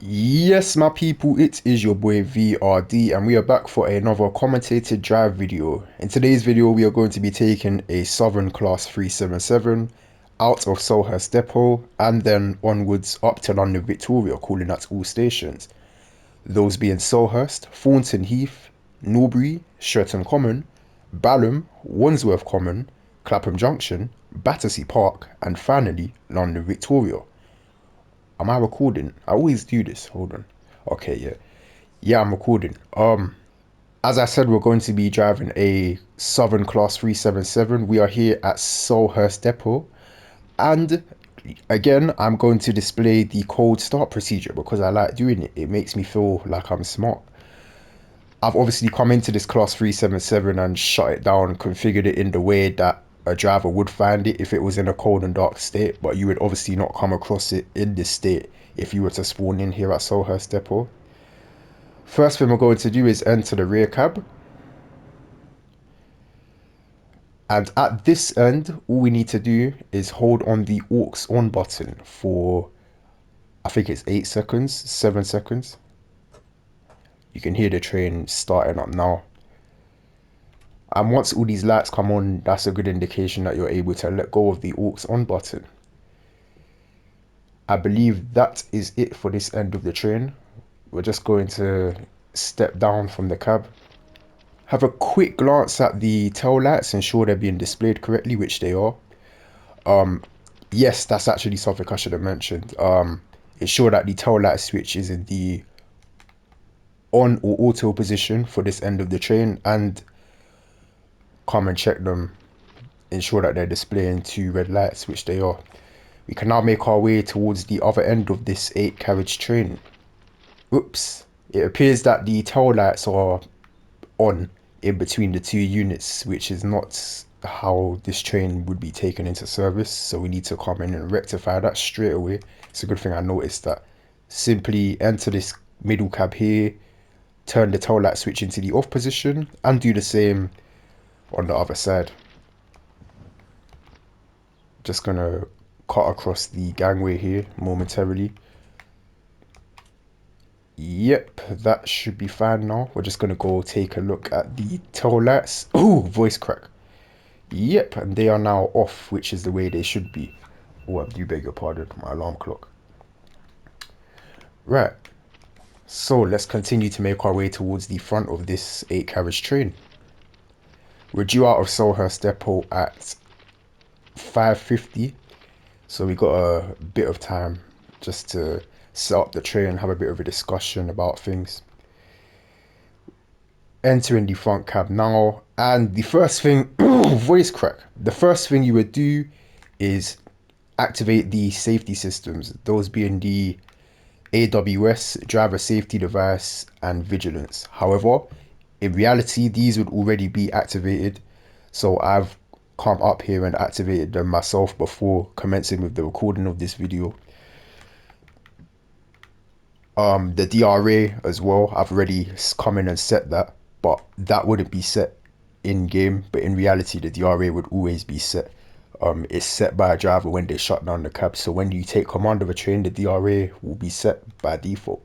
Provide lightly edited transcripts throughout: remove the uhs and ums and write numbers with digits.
Yes, my people, it is your boy VRD, and we are back for another commentated drive video. In today's video, we are going to be taking a Southern Class 377 out of Selhurst Depot and then onwards up to London Victoria, calling at all stations. Those being Selhurst, Thornton Heath, Norbury, Shretton Common, Balham, Wandsworth Common, Clapham Junction, Battersea Park, and finally London Victoria. Am I recording? I always do this. Hold on. Okay, yeah. Yeah, I'm recording. As I said, we're going to be driving a Southern Class 377. We are here at Selhurst Depot. And again, I'm going to display the cold start procedure because I like doing it. It makes me feel like I'm smart. I've obviously come into this Class 377 and shut it down, configured it in the way that a driver would find it if it was in a cold and dark state, but you would obviously not come across it in this state if you were to spawn in here at Selhurst Depot. First thing we're going to do is enter the rear cab. And at this end, all we need to do is hold on the aux on button for, I think it's 8 seconds, 7 seconds. You can hear the train starting up now. And once all these lights come on, that's a good indication that you're able to let go of the aux on button. I believe that is it for this end of the train. We're just going to step down from the cab. Have a quick glance at the tail lights, ensure they're being displayed correctly, which they are. Yes, that's actually something I should have mentioned. Ensure that the tail light switch is in the on or auto position for this end of the train, and come and check them, ensure that they're displaying 2 red lights, which they are. We can now make our way towards the other end of this 8 carriage train. Oops, it appears that the tail lights are on in between the 2 units, which is not how this train would be taken into service, so we need to come in and rectify that straight away. It's a good thing I noticed that. Simply enter this middle cab here, turn the tail light switch into the off position, and do the same on the other side. Just gonna cut across the gangway here momentarily. Yep, that should be fine now. We're just gonna go take a look at the tail lights. Oh, voice crack. Yep, and they are now off, which is the way they should be. Oh, I do beg your pardon, my alarm clock. Right, so let's continue to make our way towards the front of this 8 carriage train. We're due out of Selhurst Depot at 5:50, so we got a bit of time just to set up the train, have a bit of a discussion about things. Entering the front cab now, and the first thing, voice crack. The first thing you would do is activate the safety systems, those being the AWS, driver safety device, and vigilance. However, in reality, these would already be activated, so I've come up here and activated them myself before commencing with the recording of this video. The DRA as well, I've already come in and set that, but that wouldn't be set in game, but in reality the DRA would always be set. It's set by a driver when they shut down the cab, so when you take command of a train, the DRA will be set by default.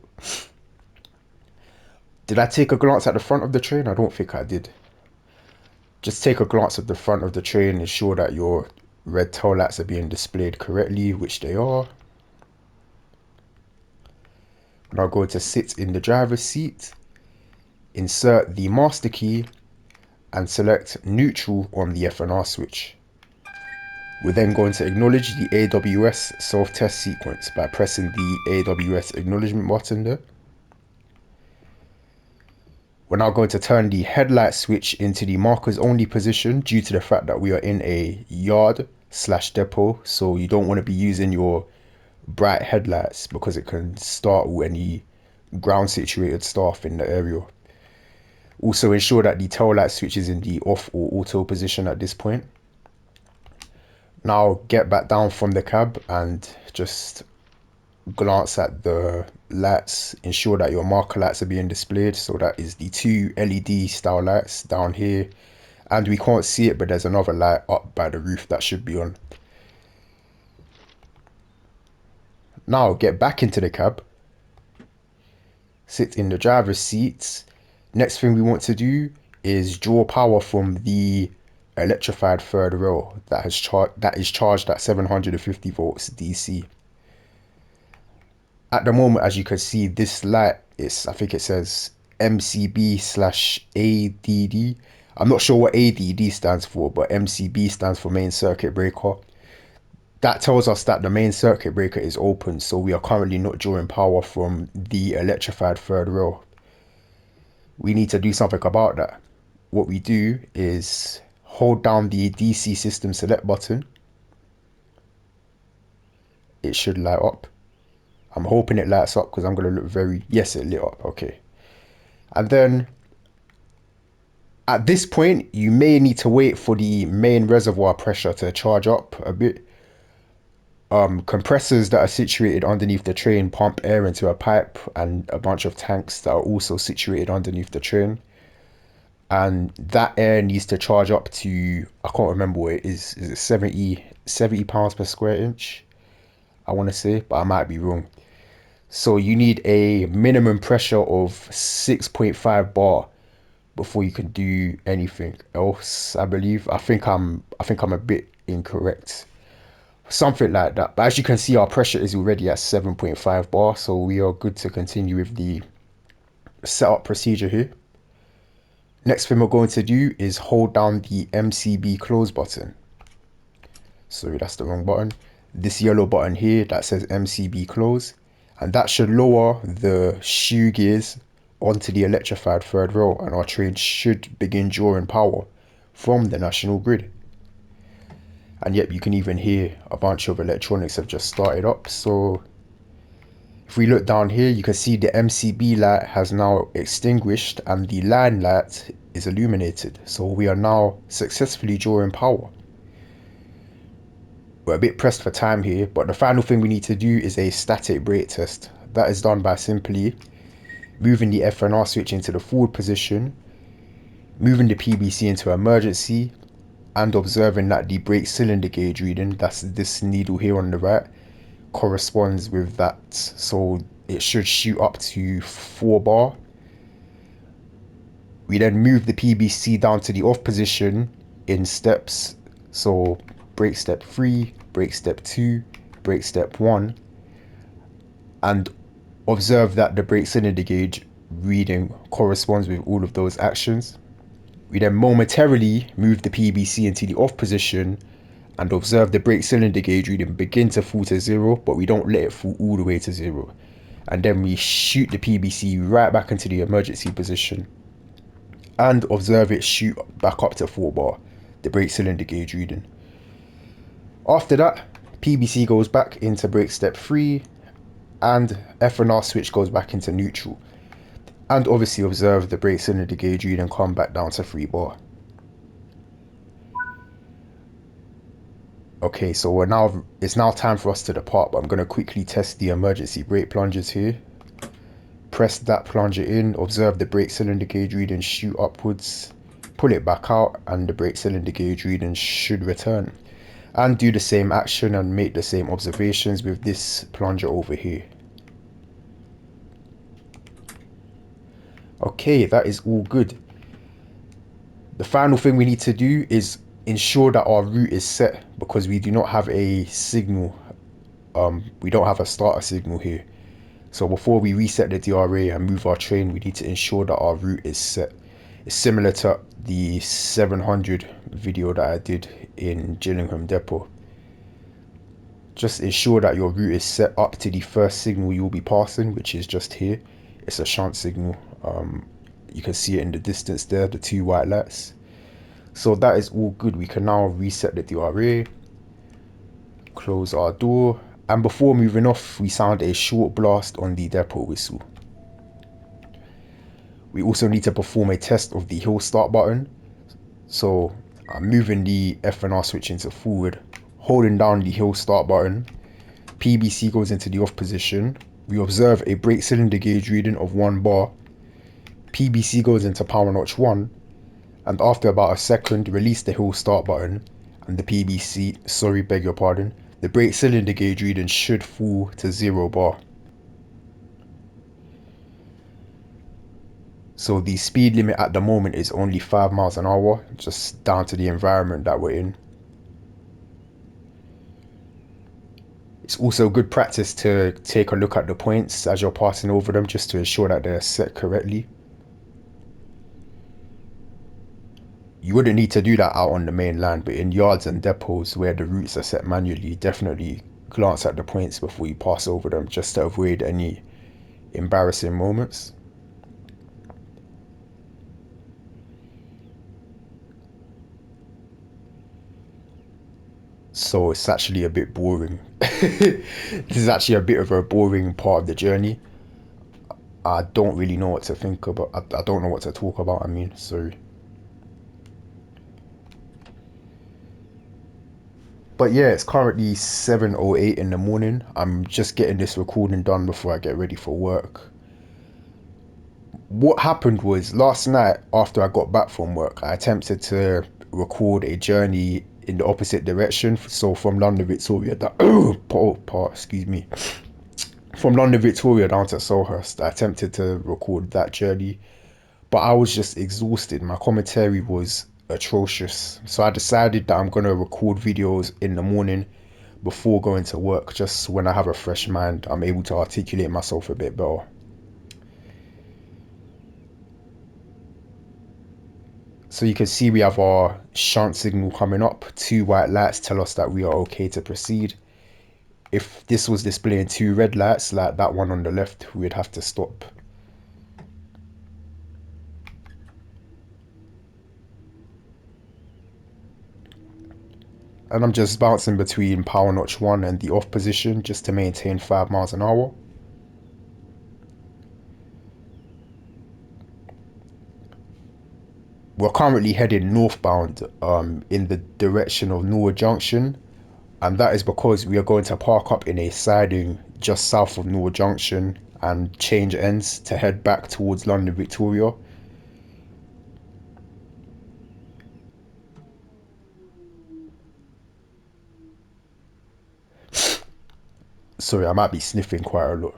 Did I take a glance at the front of the train? I don't think I did. Just take a glance at the front of the train, ensure that your red tail lights are being displayed correctly, which they are. Now go to sit in the driver's seat, insert the master key, and select neutral on the FNR switch. We're then going to acknowledge the AWS self-test sequence by pressing the AWS acknowledgement button there. We're now going to turn the headlight switch into the markers only position due to the fact that we are in a yard/depot, so you don't want to be using your bright headlights because it can startle any ground situated staff in the area. Also ensure that the tail light switch is in the off or auto position at this point. Now get back down from the cab and just glance at the lights, ensure that your marker lights are being displayed. So that is the 2 LED style lights down here, and we can't see it, but there's another light up by the roof that should be on. Now get back into the cab sit in the driver's seat. Next thing we want to do is draw power from the electrified third rail that is charged at 750 volts DC. At the moment, as you can see, this light is, I think it says MCB/ADD. I'm not sure what ADD stands for, but MCB stands for main circuit breaker. That tells us that the main circuit breaker is open, so we are currently not drawing power from the electrified third rail. We need to do something about that. What we do is hold down the DC system select button. It should light up. I'm hoping it lights up because I'm going to look very... Yes, it lit up. Okay. And then at this point, you may need to wait for the main reservoir pressure to charge up a bit. Compressors that are situated underneath the train pump air into a pipe and a bunch of tanks that are also situated underneath the train. And that air needs to charge up to, I can't remember what it is it 70 pounds per square inch? I want to say, but I might be wrong. So you need a minimum pressure of 6.5 bar before you can do anything else, I believe. I think I'm a bit incorrect. Something like that. But as you can see, our pressure is already at 7.5 bar, so we are good to continue with the setup procedure here. Next thing we're going to do is hold down the MCB close button. Sorry, that's the wrong button. This yellow button here that says MCB close, and that should lower the shoe gears onto the electrified third rail, and our train should begin drawing power from the national grid. And yep, you can even hear a bunch of electronics have just started up. So if we look down here, you can see the MCB light has now extinguished and the line light is illuminated. So we are now successfully drawing power. We're a bit pressed for time here, but the final thing we need to do is a static brake test. That is done by simply moving the F&R switch into the forward position, moving the PBC into emergency, and observing that the brake cylinder gauge reading, that's this needle here on the right, corresponds with that. So it should shoot up to 4 bar. We then move the PBC down to the off position in steps. So brake step 3, brake step 2, brake step 1, and observe that the brake cylinder gauge reading corresponds with all of those actions. We then momentarily move the PBC into the off position and observe the brake cylinder gauge reading begin to fall to 0, but we don't let it fall all the way to 0. And then we shoot the PBC right back into the emergency position and observe it shoot back up to 4 bar, the brake cylinder gauge reading. After that, PBC goes back into brake step 3 and F&R switch goes back into neutral. And obviously observe the brake cylinder gauge reading come back down to 3 bar. Okay, so it's now time for us to depart, but I'm going to quickly test the emergency brake plungers here. Press that plunger in, observe the brake cylinder gauge reading shoot upwards, pull it back out, and the brake cylinder gauge reading should return. And do the same action and make the same observations with this plunger over here. Okay, that is all good. The final thing we need to do is ensure that our route is set, because we do not have a signal. We don't have a starter signal here. So before we reset the DRA and move our train, we need to ensure that our route is set. It's similar to the 700 video that I did in Gillingham Depot. Just ensure that your route is set up to the first signal you'll be passing, which is just here. It's a shunt signal. You can see it in the distance there, the 2 white lights. So that is all good. We can now reset the DRA, close our door, and before moving off, we sound a short blast on the depot whistle. We also need to perform a test of the hill start button. So I'm moving the F&R switch into forward, holding down the hill start button. PBC goes into the off position. We observe a brake cylinder gauge reading of 1 bar. PBC goes into power notch 1, and after about a second, release the hill start button, and the PBC, sorry, beg your pardon, the brake cylinder gauge reading should fall to 0 bar. So the speed limit at the moment is only 5 miles an hour, just down to the environment that we're in. It's also good practice to take a look at the points as you're passing over them just to ensure that they're set correctly. You wouldn't need to do that out on the main line, but in yards and depots where the routes are set manually, definitely glance at the points before you pass over them just to avoid any embarrassing moments. So it's actually a bit boring. This is actually a bit of a boring part of the journey. I don't really know what to think about. I don't know what to talk about. I mean, sorry. But yeah, it's currently 7:08 in the morning. I'm just getting this recording done before I get ready for work. What happened was last night after I got back from work, I attempted to record a journey in the opposite direction. So from London Victoria, excuse me, from London Victoria down to Selhurst, I attempted to record that journey, but I was just exhausted. My commentary was atrocious. So I decided that I'm gonna record videos in the morning before going to work, just when I have a fresh mind, I'm able to articulate myself a bit better. So you can see we have our shunt signal coming up. Two white lights tell us that we are okay to proceed. If this was displaying two red lights, like that one on the left, we'd have to stop. And I'm just bouncing between power notch 1 and the off position just to maintain 5 miles an hour. We're currently heading northbound in the direction of Norwood Junction, and that is because we are going to park up in a siding just south of Norwood Junction and change ends to head back towards London Victoria. Sorry, I might be sniffing quite a lot.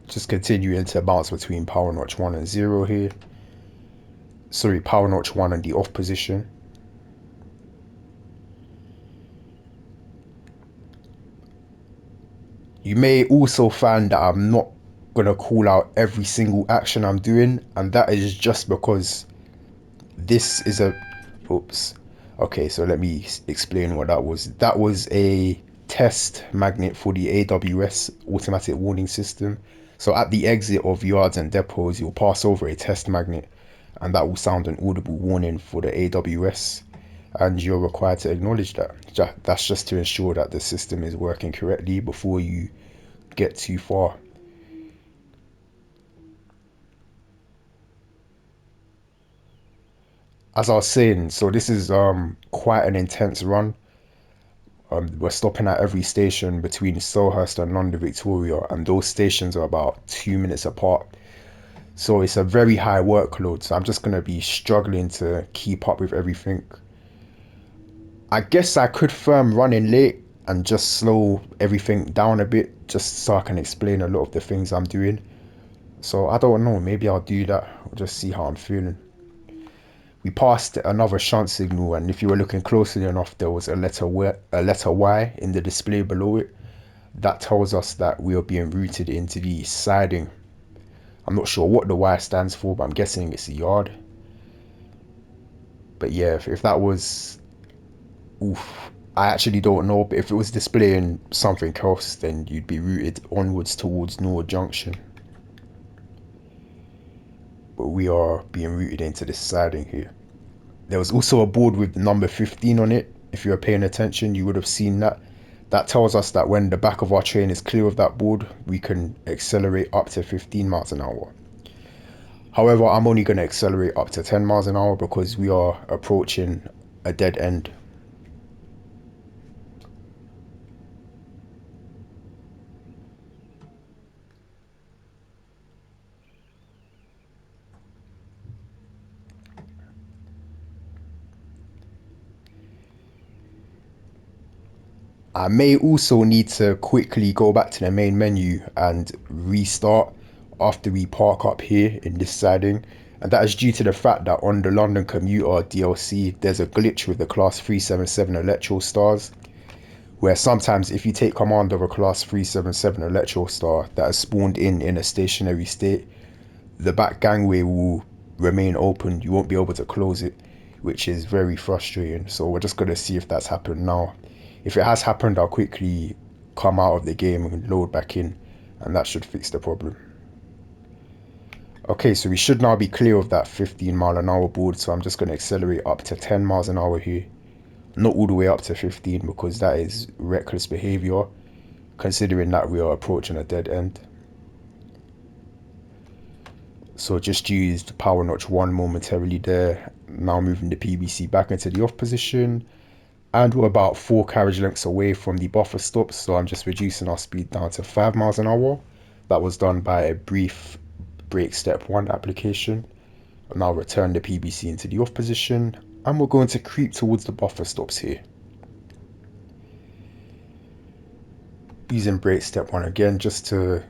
Just continuing to bounce between power notch 1 and 0 here. Sorry, power notch 1 and the off position. You may also find that I'm not gonna call out every single action I'm doing, and that is just because this is a oops. Okay, so let me explain what that was. That was a test magnet for the AWS automatic warning system. So at the exit of yards and depots, you'll pass over a test magnet, and that will sound an audible warning for the AWS, and you're required to acknowledge that. That's just to ensure that the system is working correctly before you get too far. As I was saying, so this is quite an intense run. We're stopping at every station between Selhurst and London Victoria, and those stations are about 2 minutes apart. So it's a very high workload. So I'm just gonna be struggling to keep up with everything. I guess I could firm running late and just slow everything down a bit, just so I can explain a lot of the things I'm doing. So I don't know. Maybe I'll do that. I'll just see how I'm feeling. We passed another shunt signal, and if you were looking closely enough, there was a letter Y in the display below it. That tells us that we are being routed into the siding. I'm not sure what the Y stands for, but I'm guessing it's a yard. But yeah, if that was, oof, I actually don't know. But if it was displaying something else, then you'd be routed onwards towards Norwood Junction. But we are being routed into this siding here. There was also a board with the number 15 on it. If you were paying attention, you would have seen that. That tells us that when the back of our train is clear of that board, we can accelerate up to 15 miles an hour. However, I'm only going to accelerate up to 10 miles an hour because we are approaching a dead end. I may also need to quickly go back to the main menu and restart after we park up here in this siding. And that is due to the fact that on the London Commuter DLC, there's a glitch with the Class 377 Electro Stars, where sometimes if you take command of a Class 377 Electro Star that has spawned in a stationary state, the back gangway will remain open. You won't be able to close it, which is very frustrating. So we're just going to see if that's happened now. If it has happened, I'll quickly come out of the game and load back in, and that should fix the problem. Okay, so we should now be clear of that 15 mph board, so I'm just going to accelerate up to 10 miles an hour here. Not all the way up to 15 because that is reckless behavior, considering that we are approaching a dead end. So just used power notch 1 momentarily there. Now moving the PBC back into the off position. And we're about 4 carriage lengths away from the buffer stops, so I'm just reducing our speed down to 5 miles an hour. That was done by a brief brake step 1 application. I'll now return the PBC into the off position, and we're going to creep towards the buffer stops here. Using brake step 1 again just to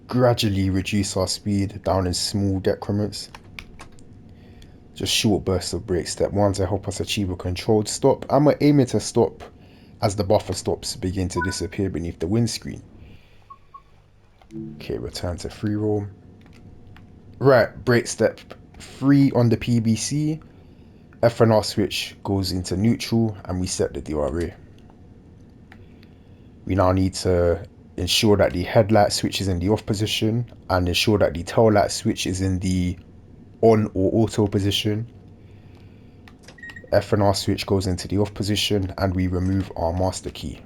gradually reduce our speed down in small decrements. Just short bursts of brake step 1 to help us achieve a controlled stop, and we're aiming to stop as the buffer stops begin to disappear beneath the windscreen. Okay, return to free roam. Right, brake step 3 on the PBC. FNR switch goes into neutral and we set the DRA. We now need to ensure that the headlight switch is in the off position and ensure that the tail light switch is in the on or auto position. FNR switch goes into the off position and we remove our master key.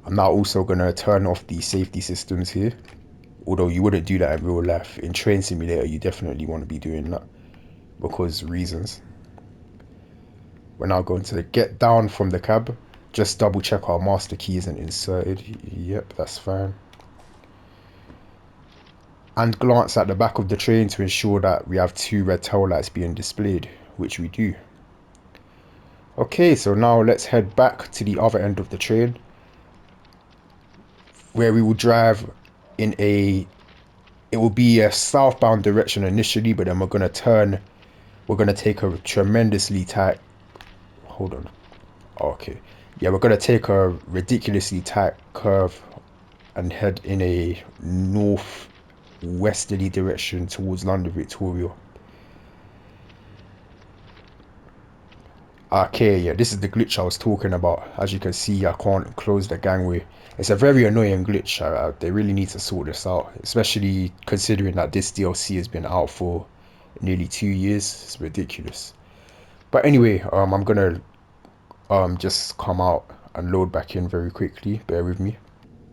I'm now also going to turn off the safety systems here, although you wouldn't do that in real life. In Train Simulator you definitely want to be doing that because reasons. We're now going to get down from the cab, just double check our master key isn't inserted. Yep, that's fine. And glance at the back of the train to ensure that we have 2 red tail lights being displayed, which we do. Okay, so now let's head back to the other end of the train, where we will drive in it will be a southbound direction initially, but then we're going to turn, we're going to take a tremendously tight, hold on, okay, yeah, we're going to take a ridiculously tight curve and head in a north-westerly direction towards London Victoria. Okay, yeah, this is the glitch I was talking about. As you can see, I can't close the gangway. It's a very annoying glitch. They really need to sort this out, especially considering that this DLC has been out for nearly 2 years. It's ridiculous. But anyway, I'm gonna just come out and load back in very quickly. Bear with me.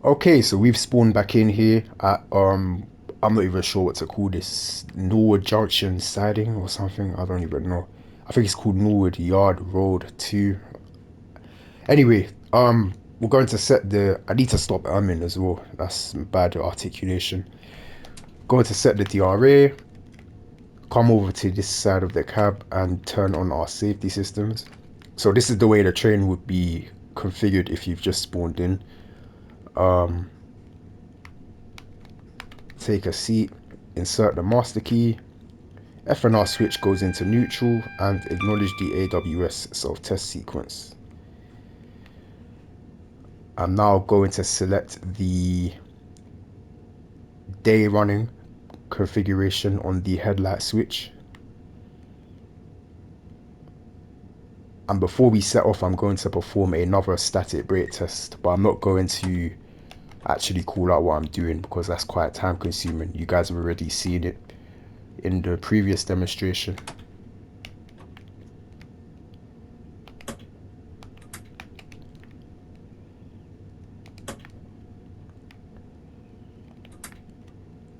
Okay, so we've spawned back in here at I'm not even sure what to call this, Norwood Junction siding or something. I don't even know. I think it's called Norwood Yard Road 2. Anyway, we're going to set the, I need to stop as well. That's bad articulation. Going to set the DRA, come over to this side of the cab and turn on our safety systems. So this is the way the train would be configured if you've just spawned in. Take a seat, insert the master key, FNR switch goes into neutral, and acknowledge the AWS self-test sequence. I'm now going to select the day running configuration on the headlight switch. And before we set off, I'm going to perform another static brake test, but I'm not going to actually call out what I'm doing because that's quite time consuming. You guys have already seen it in the previous demonstration.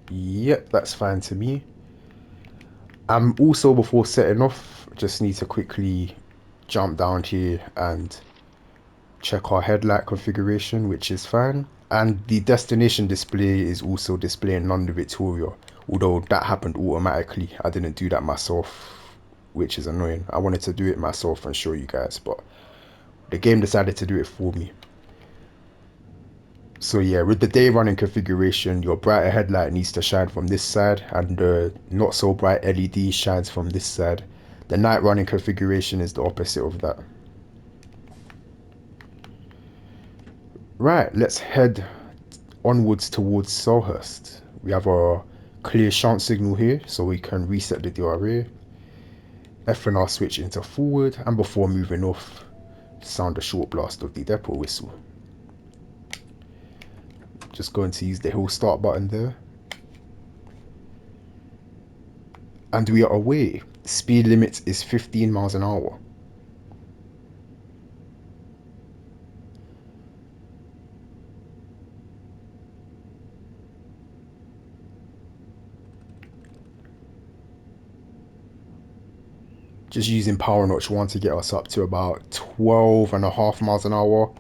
Yep, that's fine to me. Also, before setting off, just need to quickly jump down here and check our headlight configuration, which is fine. And the destination display is also displaying London Victoria, although that happened automatically. I didn't do that myself, which is annoying. I wanted to do it myself and show you guys, but The game decided to do it for me. So yeah, with the day running configuration, your brighter headlight needs to shine from this side, and the not so bright LED shines from this side. The night running configuration is the opposite of that. Right, let's head onwards towards Selhurst. We have a clear shunt signal here, so we can reset the DRA. FNR switch into forward, and before moving off, sound a short blast of the depot whistle. Just going to use the hill start button there. And we are away. Speed limit is 15 miles an hour. Just using power notch 1 to get us up to about 12.5 miles an hour.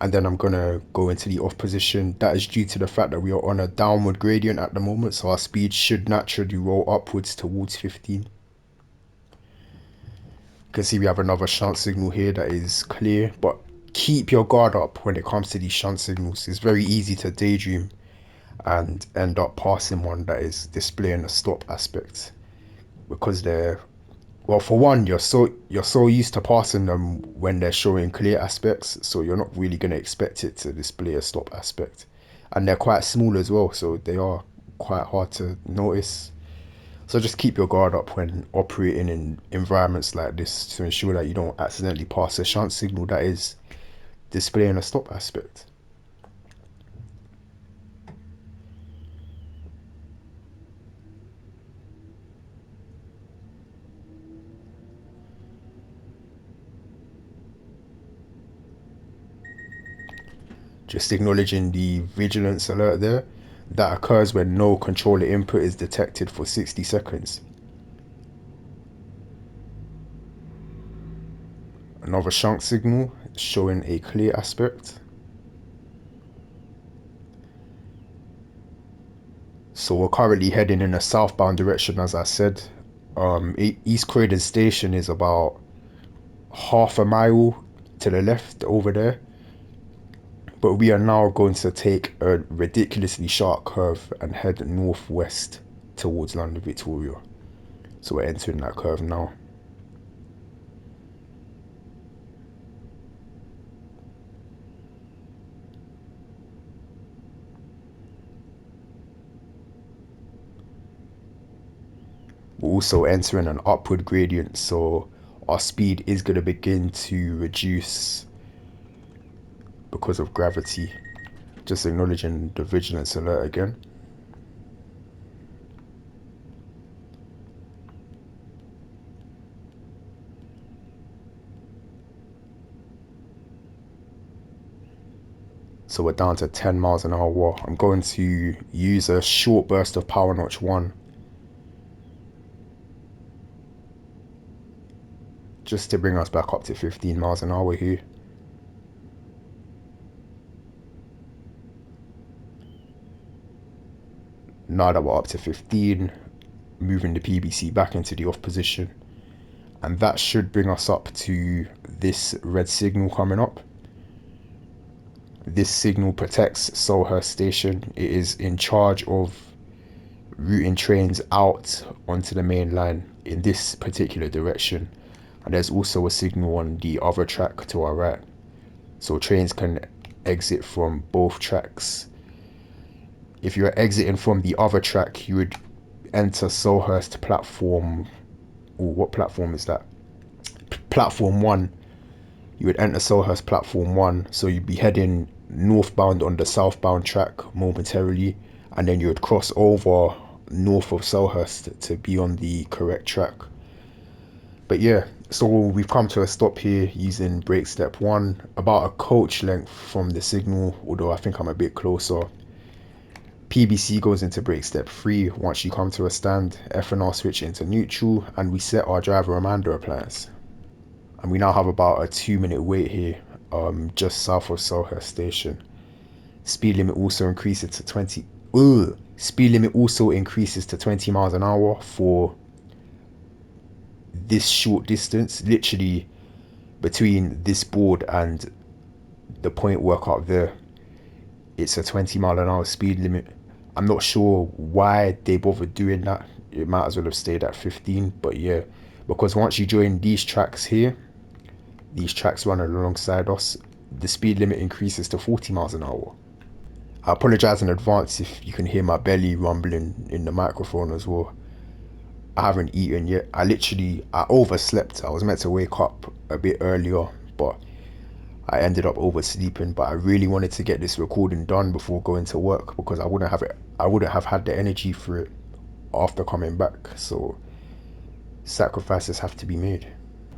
And then I'm gonna go into the off position. That is due to the fact that we are on a downward gradient at the moment, so our speed should naturally roll upwards towards 15. You can see we have another shunt signal here that is clear, but keep your guard up when it comes to these shunt signals. It's very easy to daydream and end up passing one that is displaying a stop aspect, because they're, well, for one, you're so used to passing them when they're showing clear aspects, so you're not really going to expect it to display a stop aspect. And they're quite small as well, so they are quite hard to notice. So just keep your guard up when operating in environments like this to ensure that you don't accidentally pass a shunt signal that is displaying a stop aspect. Just acknowledging the vigilance alert there. That occurs when no controller input is detected for 60 seconds. Another shunt signal showing a clear aspect. So we're currently heading in a southbound direction, as I said. East Croydon Station is about half a mile to the left over there. But we are now going to take a ridiculously sharp curve and head northwest towards London Victoria. So we're entering that curve now. We're also entering an upward gradient, so our speed is going to begin to reduce because of gravity. Just acknowledging the vigilance alert again. So we're down to 10 miles an hour. I'm going to use a short burst of power notch 1 just to bring us back up to 15 miles an hour here. Now that we're up to 15, moving the PBC back into the off position, and that should bring us up to this red signal coming up. This signal protects Selhurst Station. It is in charge of routing trains out onto the main line in this particular direction, and there's also a signal on the other track to our right, so trains can exit from both tracks. If you're exiting from the other track, you would enter Selhurst platform. Ooh, what platform is that? Platform 1. You would enter Selhurst platform 1, so you'd be heading northbound on the southbound track momentarily, and then you would cross over north of Selhurst to be on the correct track. But yeah, so we've come to a stop here using brake step 1, about a coach length from the signal, although I think I'm a bit closer. PBC goes into brake step 3 once you come to a stand, FNR switch into neutral, and we set our driver reminder appliance. And we now have about a 2-minute wait here, just south of Selhurst Station. Speed limit also increases to 20. Speed limit also increases to 20 miles an hour for this short distance. Literally, between this board and the point work up there, it's a 20 mile an hour speed limit. I'm not sure why they bothered doing that. It might as well have stayed at 15, but yeah, because once you join these tracks here, these tracks run alongside us, the speed limit increases to 40 miles an hour. I apologize in advance if you can hear my belly rumbling in the microphone as well. I haven't eaten yet. I overslept. I was meant to wake up a bit earlier, but I ended up oversleeping. But I really wanted to get this recording done before going to work because I wouldn't have had the energy for it after coming back. So sacrifices have to be made.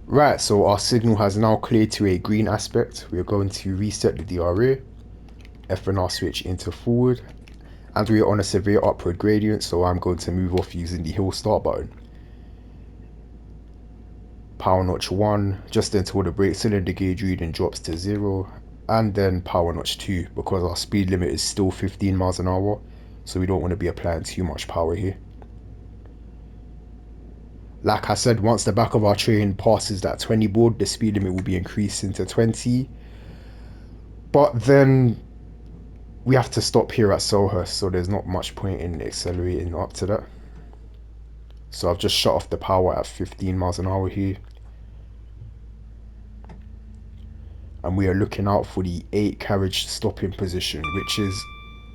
Right, so our signal has now cleared to a green aspect. We're going to reset the DRA, FNR switch into forward, and we are on a severe upward gradient, so I'm going to move off using the hill start button. Power notch 1, just until the brake cylinder gauge reading drops to 0, and then power notch 2, because our speed limit is still 15 miles an hour, so we don't want to be applying too much power here. Like I said, once the back of our train passes that 20 board, the speed limit will be increasing to 20, but then we have to stop here at Selhurst, so there's not much point in accelerating up to that. So I've just shut off the power at 15 miles an hour here. And we are looking out for the 8 carriage stopping position, which is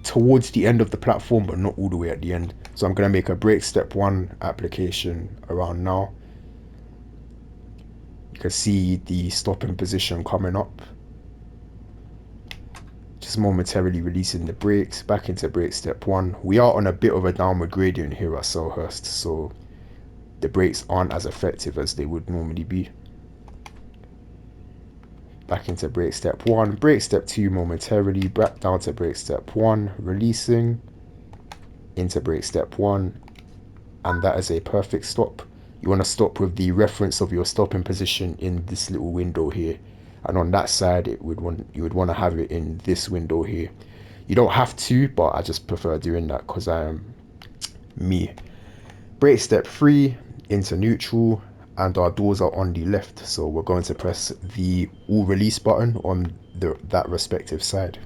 towards the end of the platform, but not all the way at the end. So I'm going to make a brake step 1 application around now. You can see the stopping position coming up. Just momentarily releasing the brakes back into brake step 1. We are on a bit of a downward gradient here at Selhurst, so the brakes aren't as effective as they would normally be. Back into brake step 1, brake step 2 momentarily, back down to brake step 1, releasing into brake step 1, and that is a perfect stop. You want to stop with the reference of your stopping position in this little window here, and on that side you would want to have it in this window here. You don't have to, but I just prefer doing that because I am me. Brake step 3 into neutral, and our doors are on the left, so we're going to press the all release button on that respective side.